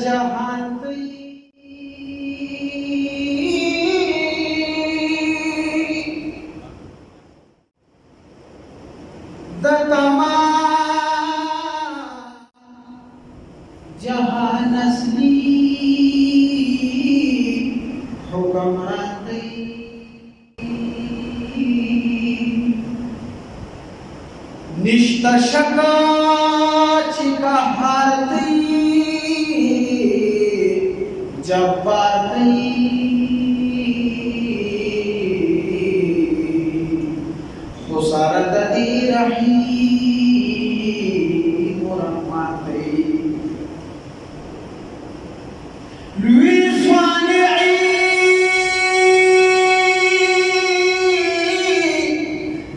जहान द तमाम जहान असली हुक्मरान निश्ता शका चिका हारती जब्बार खुसार ददी रही मुरम्माते Luis Fanei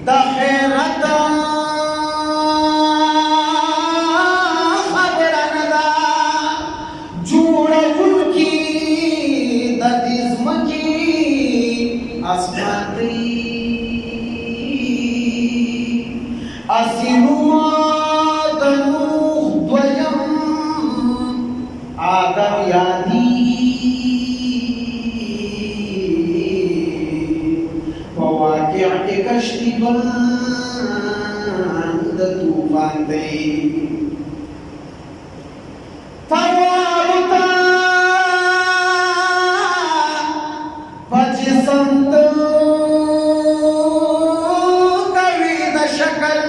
da khairata khabarana jura ulki da dizmaki asmati asiruma danu dwayam adam yadi कश्ती बंद तूफान दे फवारुता बचे संत कवि द शक्ल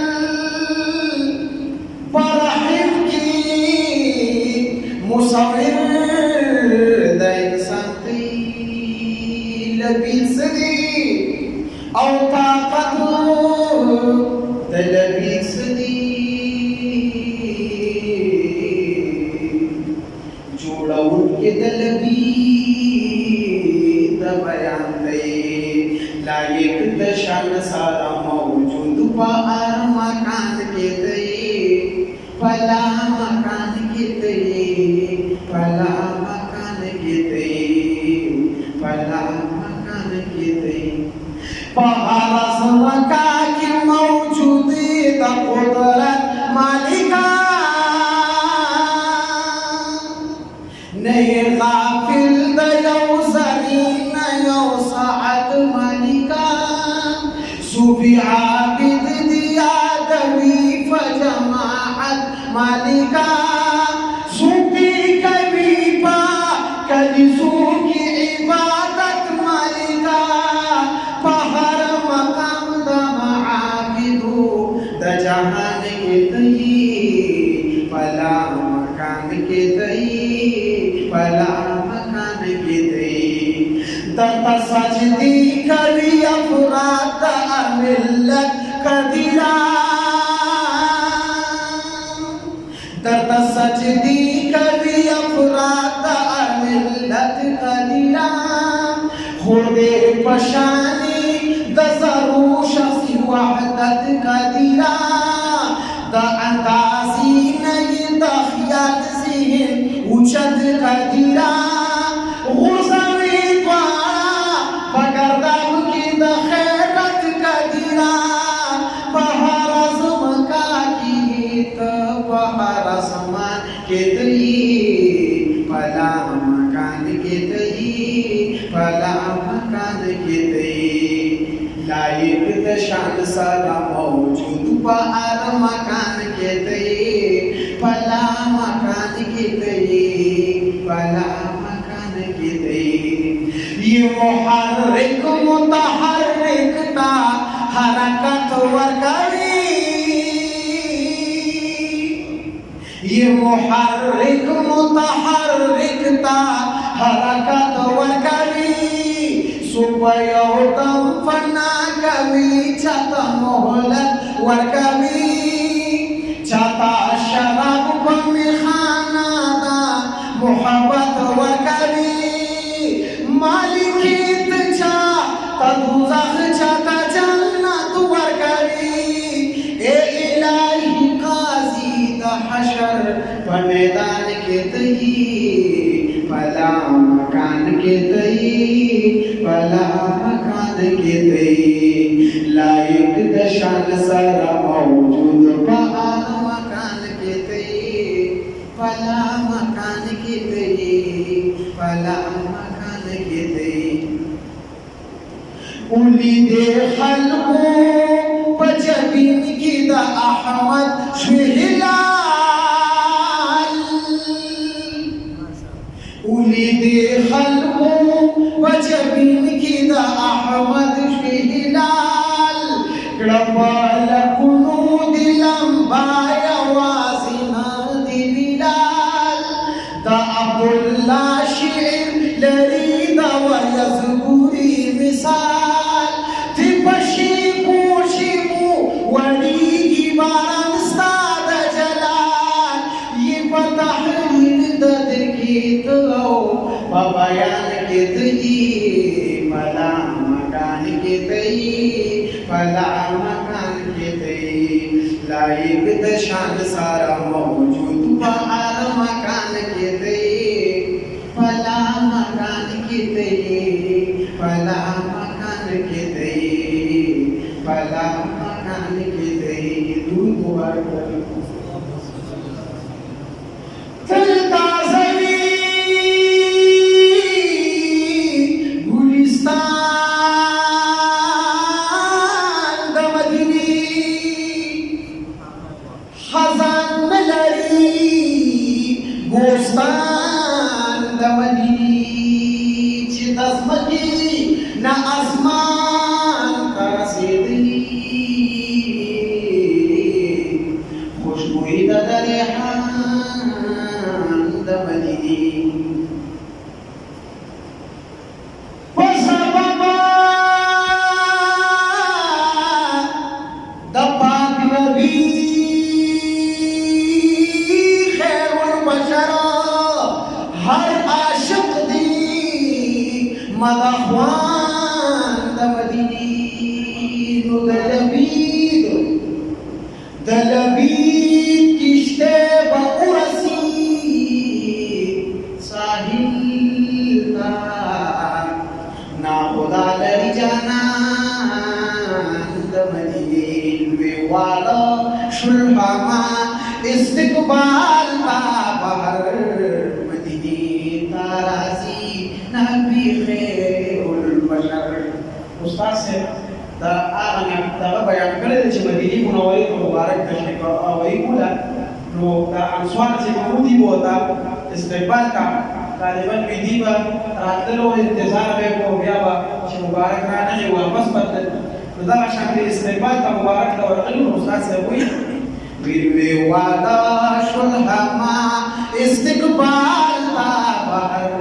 परहिम की मुसविर द इंसानी लबीस दी औ ताकत तलबीस दी जोड़ा उनके दलबी बयान दे लायक दशान सारा मौजूद बाहर मकान के दे फला मकान के दे फला मकान के दे फला मकान के दे पहाड़ा समका की मौजूदी द कुदरत मालिका नहीं गाफिल द यौ ज़मीन यौ साअत मालिका सूफी आबिद दिया दवी फजमाअत मालिका सूफी कवि पा कलिसू की इबादत मालिका जहान के तई पला मकान के तई पला मकान के तई दता सजदी करी अफराद मिल्लत कदीरा दता सजदी करी अफराद मिल्लत कदीरा खुदे पशानी दजरू शख्सी वहदत कदीरा द अंदाजी नहीं द ख्याल ज़हन उचत कदीरा गुज़वी द्वारा बगरदाव की द खैरत कदीरा बहार ज़मका की त बहार समान के तई पला मकान के तई पला मकान के तई लायक दशान सारा मौजूद बाहर मकान के तई पला मकान के तई पला मकान के तई ये मुहर्रिक मुतहर्रिक ता हरकत वरकवी ये मुहर्रिक मुतहर्रिक ता हरकत वरकवी सुपयोतम फना कवि छता मोहलत वरकवी छता शराब बमी खाना दा मोहब्बत वरकवी मालिकीत छा तदुज़ख छता जन्नत वरकवी ए इलाही काजी दा हशर मैदान के तई पला मकान के तई पला मकान के तई लायक दशान सारा मौजूद बाहर मकान के तई पला मकान के तई उलिदे खल्को पजबीन की द अहमद हिलाल उलिदे खल्को पजबीन की द अहमद हिलाल कडपाल कुनु दिलम बाया वासिना दिलाल द अब्दुल्ला शिर लरीदा व यज़बुरी मिसाल थी पशीपू शिपू वडीगी बारम स्ताद जलाल ये पतहरीर दद गीत बयान गीत फला मकान गीत फला मकान गीत लाइक दशान सारा मौजूद बहार मकान गीत फला मकान गीत फला मकान गीत फला मकान गीत दूर दुआर चलता सही गुलिस्तान दमदनी खजान लड़ी गोस्तान दमदनी चितस्मकी न आसमान तरसेदनी खुशबुई दरिहान दमदनी मदख्वान दमदनी दलबीद किश्ते बउरसी साहिल ना खुदा लड़ी जाना दमदनी वाला शुल्हामा इस्तिकबाल का बहर मदनी ताराजी नबी खैरुल बशर उस्ताद से दा आगना दा बयान करे چې مدینه منوره مبارک تشریف اوی کولا نو دا انصار چې مودي بوتا استقبال کا طالبان ویدیبا راتلو انتظار به کو بیا با چې مبارک راځي واپس بدل نو دا شامل استقبال ته مبارک دا ورغلو استاد سے وی وی وادا شلهما استقبال تا بهر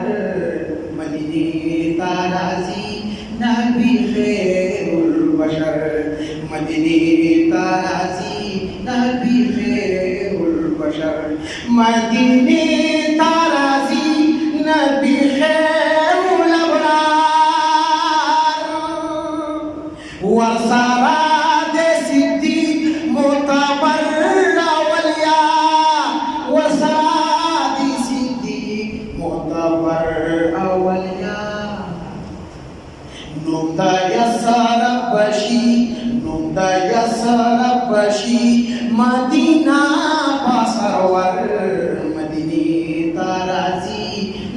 مدینه تارازی نبی خیرul बशर मदनी ताराजी नबी खैरुल बशर मदनी ताराजी नबी खैरुल अबरार वरसारा दे सिद्दीक मोतबर अवलिया वरसारा दे सिद्दीक मोतबर अवलिया नुमदा यसार बशी मदीना पासरवर मदनी ताराजी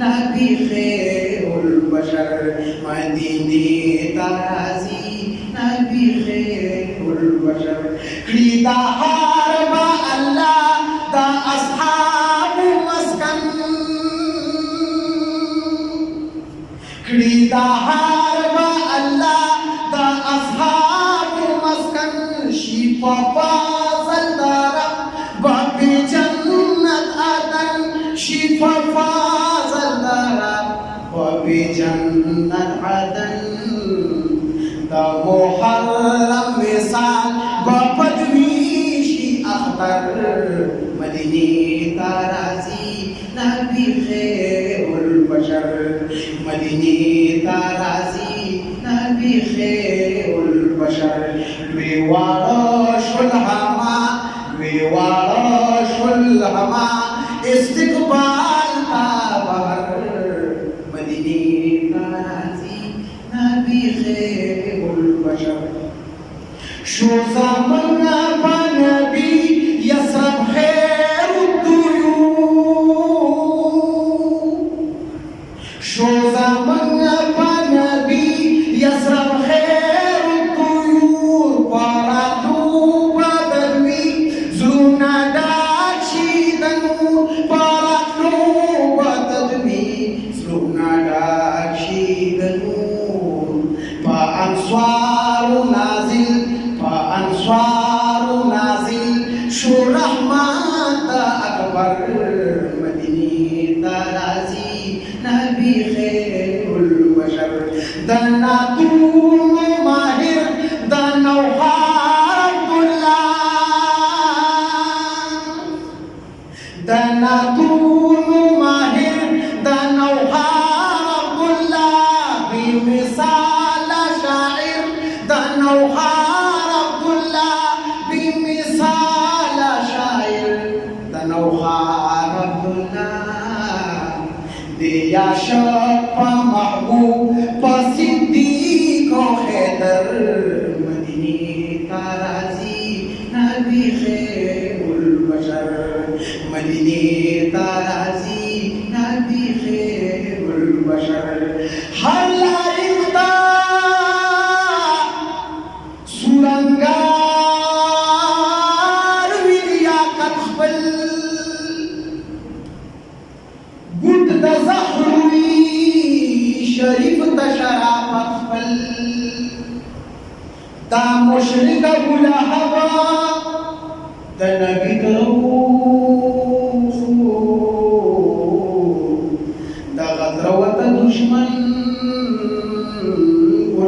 नबी खैरुल बशर मदनी ताराजी नबी खैरुल बशर खरीदा हारबा अल्लाह दा अस्हाब मस्कन खरीदा हारबा अल्लाह दा अस्हाब मस्कन शिफा फाज़ल दारा बाबे जन्नत आदन शिफा फाज़ल दारा बाबे जन्नत आदन दा मुहर्रम मिसाल बापदवीशी अख्तर मदनी ताराजी नबी खैरुल बशर मदनी ताराजी नबी खैरुल बशर शुल्हमा इस्तिकबाल का बहर मदनी ताराजी नबी खैरुल बशर शो ज़मान पा नबी यसरब खैरुद दुयूब शो ज़मान पा नबी यसरब खैर शो रहमत अकबर मदीने ताराजी नबी खैरुल बशर दना तू माहिर दनौहार अब्दुल्लाह दना तू माहिर दनौहार अब्दुल्लाह बेमिसाल शायर दनौहार अब्दुल्लाह बेमिसाल शायर दनौहार अब्दुल्लाह दिया शपा महबूब सिद्दीक हैदर मदीने ताराजी नबी खैरुल बशर मदीने ताराजी नबी खैरुल बशर हर लाइफ्ता सुरंगार विरिया कत्बल गुट दज़हरुई शरीफ तशराफत पल ता मुशरिक बुला हवा द नबी द गदरवत दुश्मन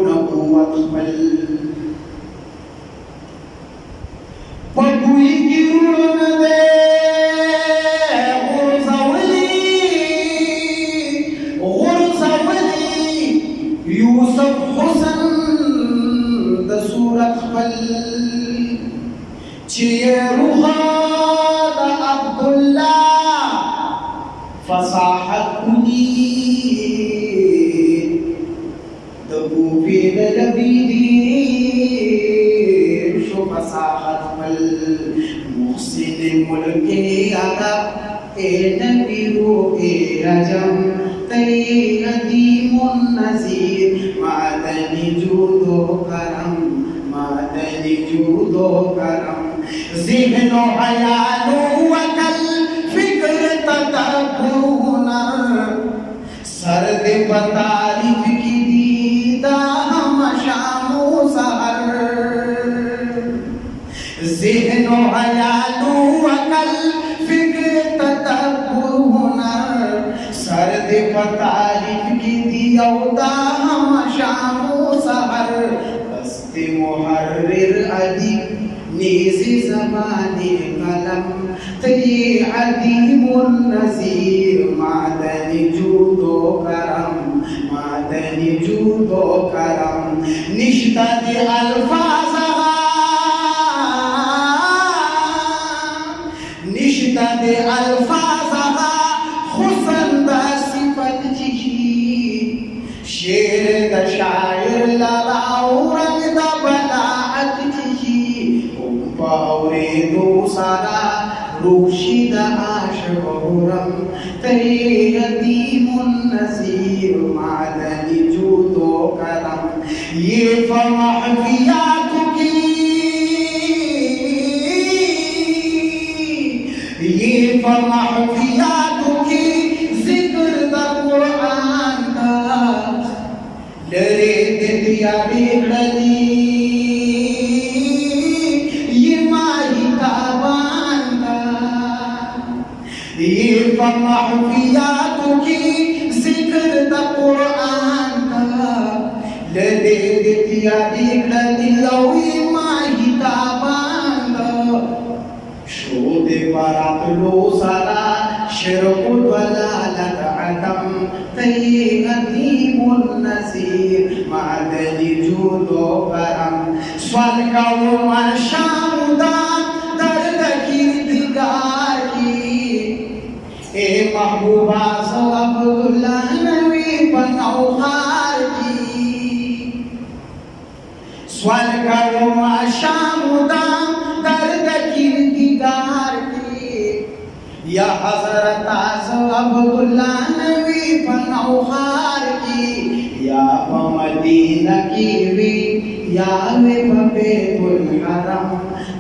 नबुवत पल पगुई की उड़न दे यूसुफ हुसन द सूरत पल चेरुहा अब्दुल्लाह फसाहत कुनी दबूबे लबीदी शो फसाहत पल मुहसिन मुल्के अरब ए नबीरो ए अजम तैयदीमुन नज़ीर मादनी जूदो करम मादनी जूदो करम ज़िहनो हयालो वकल फिक्र तदब्बुर हुनर सर्द बतारिफ की दीदा हम शामो सहर ज़िहनो हयालो वकल फिक्र तदब्बुर हुनर सर्द बतारिफ की दियौदा हम शामो सहर दस्ते मुहर्रिर अदीब नेज़े ज़बाने कलम तई अदीमुन नज़ीर मादनी जूदो करम मादनी जूदो करम निश्ता दे अल्फाज़ा निश्ता दे अल्फाज़ा हुसन दा सिफत जिही शेर दा शायर ललाओ रंग दा बलाअत जिही उम्पावरे दो सारा रूशी दा आशिक हुरम तैयदीमुन नज़ीर मादनी जूदो करम ये फमहफियात की ये फमहफियात की जिक्र दा कुरान का लरे दिया बेगली ये माही ताबान का ये फमहफियात की जिक्र दा कुरान का लरे दिया बेगली ये माही ताबान का शोदे बारात लो सारा शिरकुल वलालत अदम तैयदीमुन नज़ीर मादनी जूदो करम स्वाल का वो शामुदा दर्द की दिगार की ए महबूबा सो अब्दुल्लाह नबी बनौहार की स्वाल का वो शामुदा दर्द की दिगार की या हज़रत अब्दुल्लाह नबी बनौहार की या मदीना की वी या वे बैतुल हरम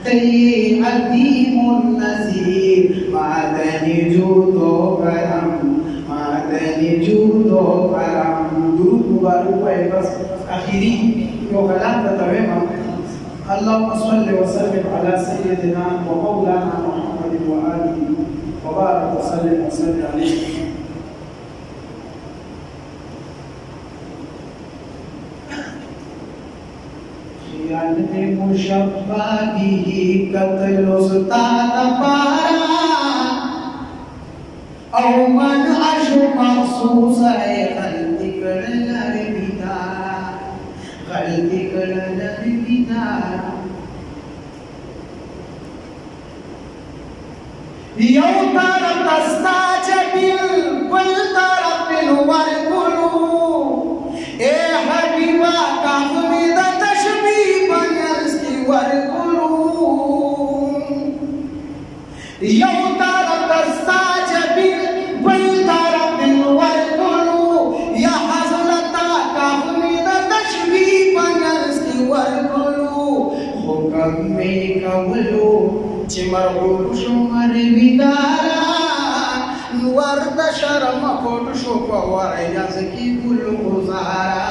तैयदीमुन नज़ीर मादनी जूदो करम मादनी जूदो करम दुरूद मुबारक है बस आखिरी जो गलत तवे अल्लाहुम्मा सल्लि व सल्लिम अला सय्यिदिना व मौलाना मुहम्मद व आलिहि व बारिक व सल्लिम व सल्लिम अलैहि। खियाल मुशब्बा बिही कत्ल उस्ताद पारा औ मन अशु मखसूस है गलती कळणार बिदारा गलती कळणार बिदारा यौ तरफ तस्ताज बिल तरफ वर्कुलू ए हबीबा काफमिदा तशबी बनस्की वर्कुलू यौ तरफ तस्ताज बिल तरफ वर्कुलू या हजरता काफमिदा तशबी बनस्की वर्कुलू हुक्म में कवलू चिमरगुल शुमर बिदारा नुवर्द शर्म कोट शुपवर यज़की गुल गुजारा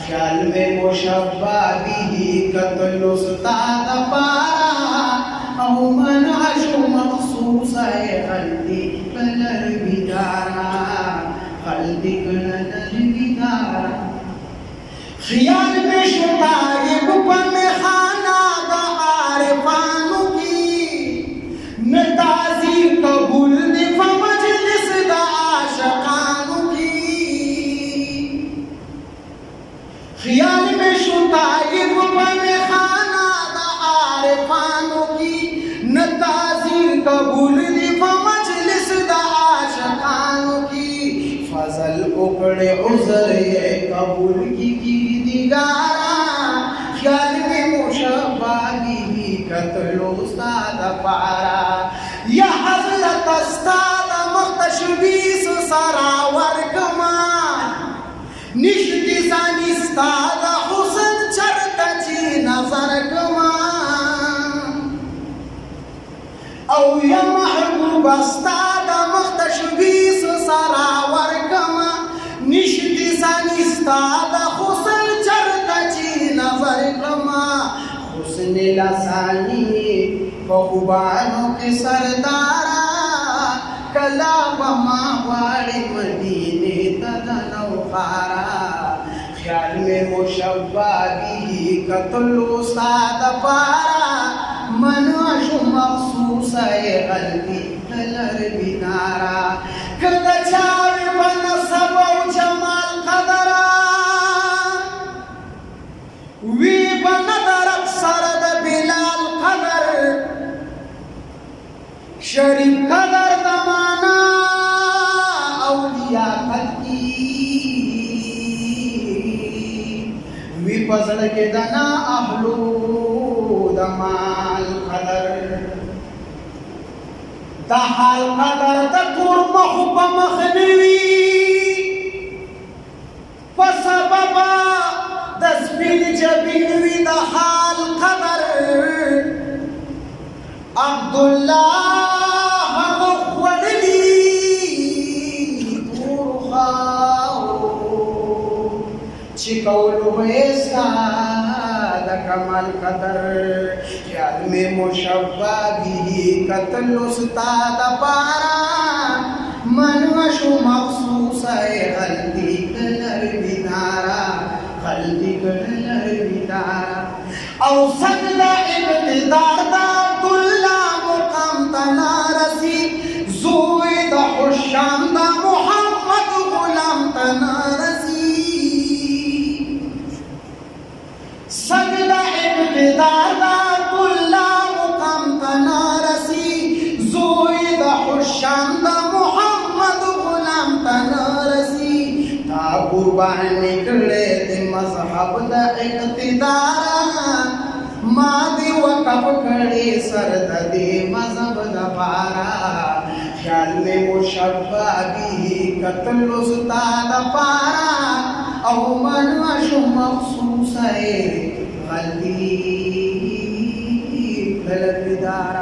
ख्याल में मुशब्बा बिही कत्ल उस्ताद पारा औ मन अशु मखसूस है गलती कलर बिदारा गलती कलर बिदारा ख्याल में शुताइब पन खाना दा आरिफानु नताजी कबूल निफा मजलिस दा आशिकानु की ख्याल में शुताइब बन खाना दा आरिफानु की नताजी कबूल निफा मजलिस दा आशिकानु की फजल उकड़े उज़र ये कबूल की दिगारा ख्याल में मुशब्बा बिही कत्ल उस्ताद पारा या हजरत उस्ताद मुख्तशबीस सरावर कमान निश्ति सानिस्ताद हुसन चरतची नजर कमान औ या महबूब उस्ताद मुख्तशबीस सरावर कमान निश्ति सानिस्ताद हुसन चरतची नजर कमान हुस्न लसानी बहुबानों के सरदारा कला बमा वाले मदीने तदनौखारा ख्याल में मुशब्बा बिही कत्ल उस्ताद पारा मन अशु मखसूस है गलती कलर बिनारा कद चाव बन सबौ जमाल कदरा वी बन दरब सरद बिलाल कदर शरीफ कदर दमाना औलिया कदकी विपजल के दना अहलू दमाल कदर दहाल कदर तकुर मखुब मखनवी फसबबा दसबिन जबिनवी दहाल कदर अब्दुल्लाह चिकौल वेसाद कमल कदर ख्याल में मुशब्बा बिही कत्ल उस्ताद पारा मन अशु मखसूस है गलती कलर बिदारा गलती कलर बिदारा औ सजदा इब्तिदार दा अब्दुल्ला मुकाम तनारसी ज़ुइद हुशाम दा मुहम्मद गुलाम तनारसी सजदा इब्तिदार दा अब्दुल्ला मुकाम तनारसी ज़ुइद हुशाम दा मुहम्मद गुलाम तनारसी ता कुर्बान निकले ते मजहब दा इक़्तिदारा मादी वक़फ़ खड़े सरद दे मजहब दा पारा ख्याल में मुशब्बा बिही कत्ल उस्ताद पारा औ मन अशु मखसूस है गलती कलर बिदारा।